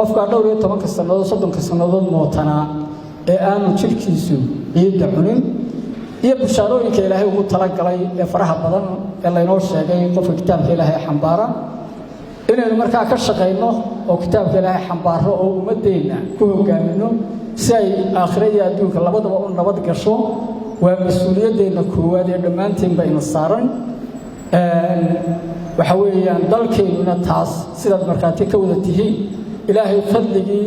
qofka dhowr iyo 10 sanadood 30 sanadood mootana ee aanu jirkiisu ciidda cunin iyo bushaarooyinka Ilaahay ugu talagalay ee faraha badan ee la inoo sheegay qofka kitaabka Ilaahay xambaara inaynu markaa ka shaqeyno oo kitaabka Ilaahay xambaaro oo ummadeena ku hogaamino si ay aakhirada adduunka labadaba u nabad gasho waa mas'uuliyadeena koowaad ee dhamaanteen ba ina saaran waxa weeyaan dalkeena taas sidaad markaati ka wada tihiin Ilaahay fadligii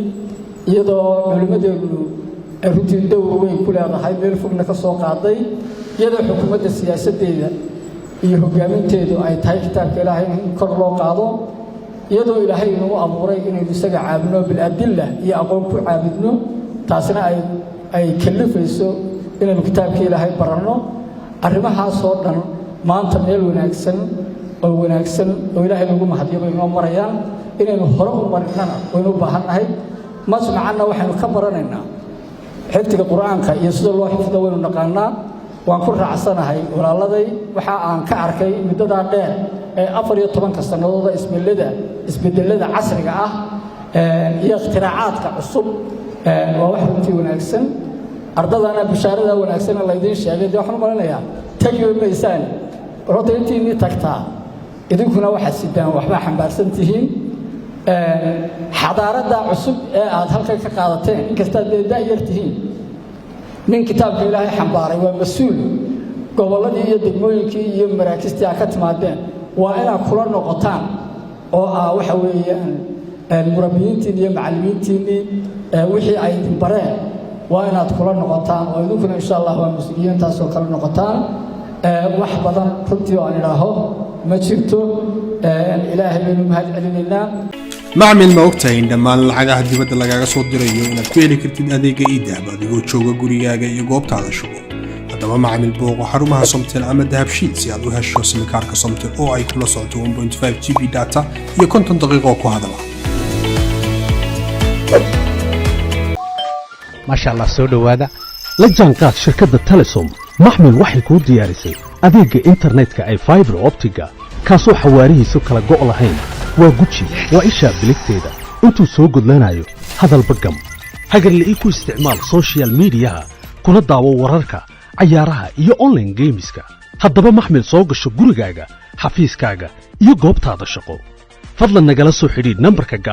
iyadoo culimadeenu runtii dowr weyn ku leedahay meel fogna ka soo qaaday iyadoo xukuumadda siyaasadeeda iyo hogaaminteedu ay tahay kitaabka Ilaahay in kor loo qaado iyadoo Ilaahay inuu abuuray inaynu isaga caabino bil adilla iyo aqoon ku caabidno taasina ay kalifayso inaynu kitaabka Ilaahay baranno arrimahaas oo dhan maanta meel wanaagsan oo Ilaahay lagu mahadiyo inoo marayaan inaynu hore u marnana waynu u baahanahay masmacana waxaynu ka baranaynaa xifdiga quraanka iyo sida loo xifdo waynu naqaanaa waan ku raacsanahay walaaladay waxa aan ka arkay muddada dheer ee 14 sanadood isbedelada casriga ah iyo ikhtiraacadka cusub waa wax runtii wanaagsan ardadana bishaarada wanaagsan la idin sheegay waxaan maleynayaa tagiyo meesaan rodayntii tagtaa idinkuna waxa sidaan waxba xambaarsan tihiin xadaarada cusub ee aad halkan ka qaadateen inkasta daayirtihiin min kitaabka Ilaahay xambaaray waa mas'uul goboladii iyo degmooyinkii iyo maraakistii ka timaadeen waa inaad kula noqotaan oo waxa weeyaan murabbiyiintii iyo macallimiintii wixii ay bareen waa inaad kula noqotaan oo idinkuna insha Allah waa mas'uuliyiintaas oo kala noqotaan wax badan runtii aan ilaaho ma jirto Ilaahay inuu mahad celinaynaa macmiil ma ogtahay in dhammaan lacagaha dibadda lagaaga soo dirayo inaad ku heli kartid adeega e-dahab adigoo jooga gurigaaga iyo goobtaada shugo haddaba macmiil booqo xarumaha Somtel ama Dahabshiil si aad u hesho simkaarka Somtel oo ay kula socoto 1.5 GB data iyo 50 daqiiqo ku hadala masha Allah soo dhawaada la jaanqaad shirkadda Telesom macmiil waxay ku diyaarisay adeega internetka ay fiber optiga kaasoo xawaarihiisu kala go' lahayn waa guji waa isha biligteeda intuu soo gudlanayo hadalba gam hagarle ku isticmaal social media kuna daawo wararka ciyaaraha iyo online gameska haddaba maxmil soo gasho gurigaaga xafiiskaaga iyo goobtaada shaqo fadlan nagala soo xidhiidh nambarka